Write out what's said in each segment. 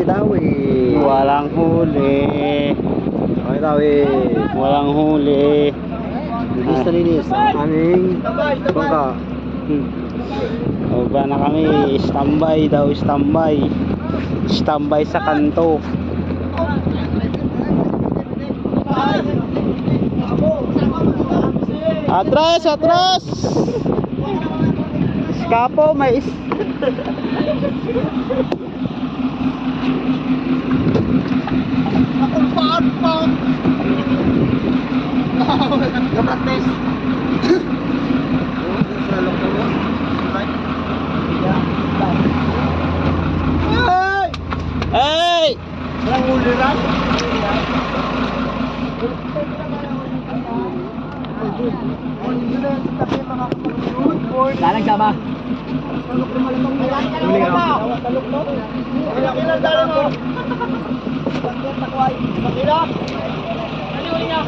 daw eh. Walang huli. Okay daw eh. Walang huli. Linis na linis. Aming bangka. Baba na kami. Standby daw, standby. Standby sa kanto. Atras, atras. Skapo, may Nakulpaan pa. Kaprates. Hey! Hey! Walang uliran. Dalang sama. Huli ka. Ilan dali mo? Ilan? Huli niya.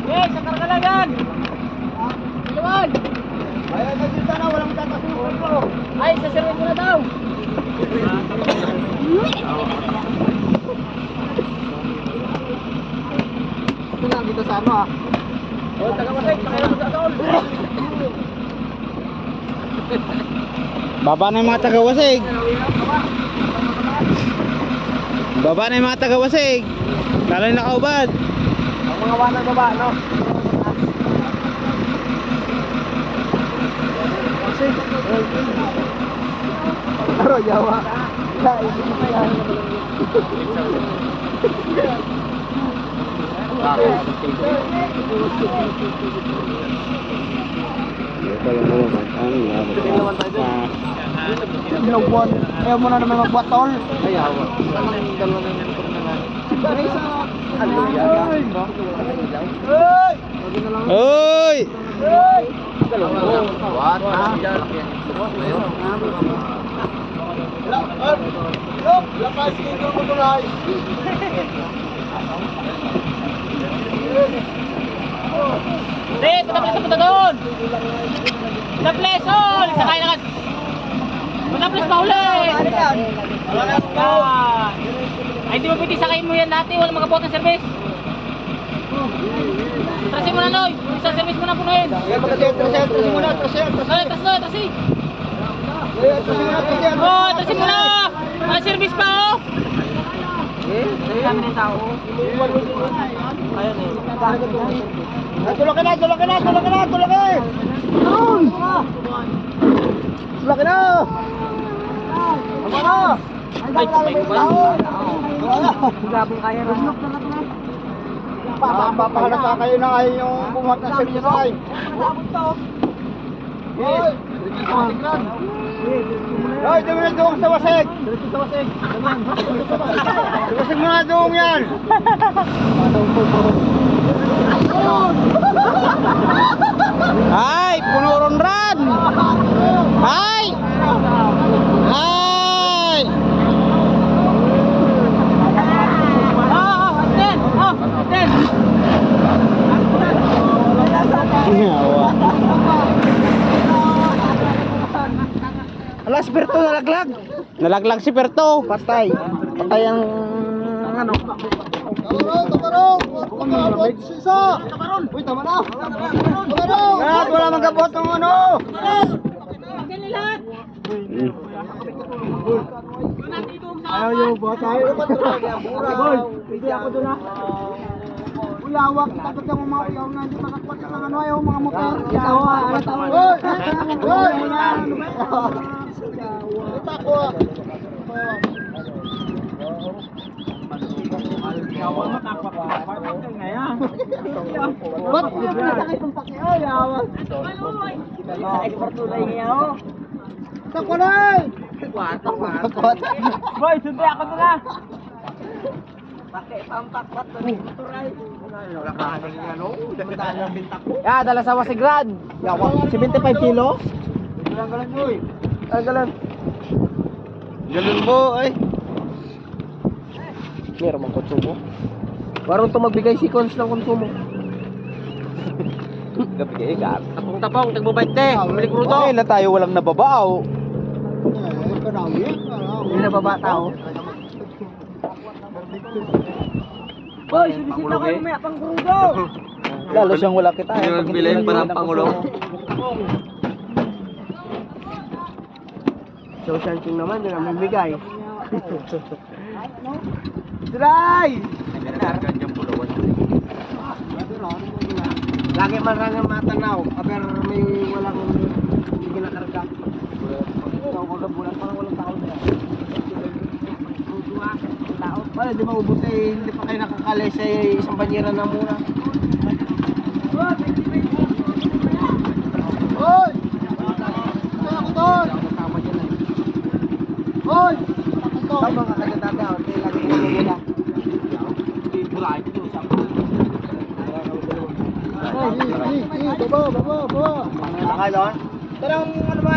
Hey, sa kargalagan. Ilan? Ayaw na dito na, walang tatasukan ko. Ay, sasarin mo na daw. Ito lang dito sa ano ah. Oh, taga-masay, pakiram sa taon. Baba na yung mga taga-Wasig. Baba na yung mga taga-Wasig. Lalo yung nakaubad. Ang mga wanang baba, no? Aro, yawa. Pinagbuwan. Ayaw mo na naman magbuatol. Ayaw. Dalawa na yung Oy! Punta doon! Taples, all! Sakay na ka! Taples pa ulit! Ay, di ba pwede sakayin mo yan dati? Walang magabot ng service! Trasin mo na, Noy! Isang service mo na punuin! Trasin mo na, trasin. Ay, tras na, trasi! Oh, trasin mo na! Ang service pa, oh! Kami ng tao. Ayun eh. Tulak ka na! Tulak ka! Tama na! Ay, sabay ko ba? Gabong kaya na. Papahalak ka kayo na kayo yung bumuhat ng service ay. Hoy! Hoy, di mo na doong sa wasig! Wasig mo na doong yan! Ay, puno ron-ran! Ay! Ay! Yawa. Alas, Berto, nalaglag! Nalaglag si Perto. Patay ang ano. Tabarong! Magabot sisa! Uy, tama na! Tabarong! Lahat, wala magabot ng ano! Ayaw yung bot, ayaw. Boy, hindi ako doon ah. Ulawak, takot yung mga uyaw na hindi makakwat ng ano, ayaw mga motor. Tawa, tawa. Hoy! Hoy! Ito ako ah. Ba't po yung pinasakit ng pake? Ay, awas. Sakit ng partulay niya, oh. Takwa na eh! Takwat. Boy, sundi ako doon ah. Pake, pampakpat na ng turay. Wala ka na niya, no? Damadaan ang bintak ko. Ya, dala sa Wasigran. 75 kilo? Galang-galang, boy. Galang-galang. Galon mo, ay. Meron mang konsumo. Warong to magbigay seconds ng konsumo. Gabi kayo, gabi. Tapong-tapong, tagbo-20. Bumili crudo. Okay lang tayo walang nababaaw. Hindi na baba tao. Boy, sumisita kayo may pang crudo. Lalo siyang wala kita. Hindi magbilay pa ng Pangulo. Social king naman, hindi namin bigay. Try! Lagi man lang ang matanaw, pero may walang hindi kinakarga. Ikaw kung bulan parang walang tao na. Tao. Wala, di maubos eh, hindi pa kayo nakakali sa isang banyera na muna. Hoy! Kaya ako doon! Hoy! Tama ka kanya dati ako, kaya lagi mo muna. Baba, baba, baba. Nakakaloan? Tarang ano ba?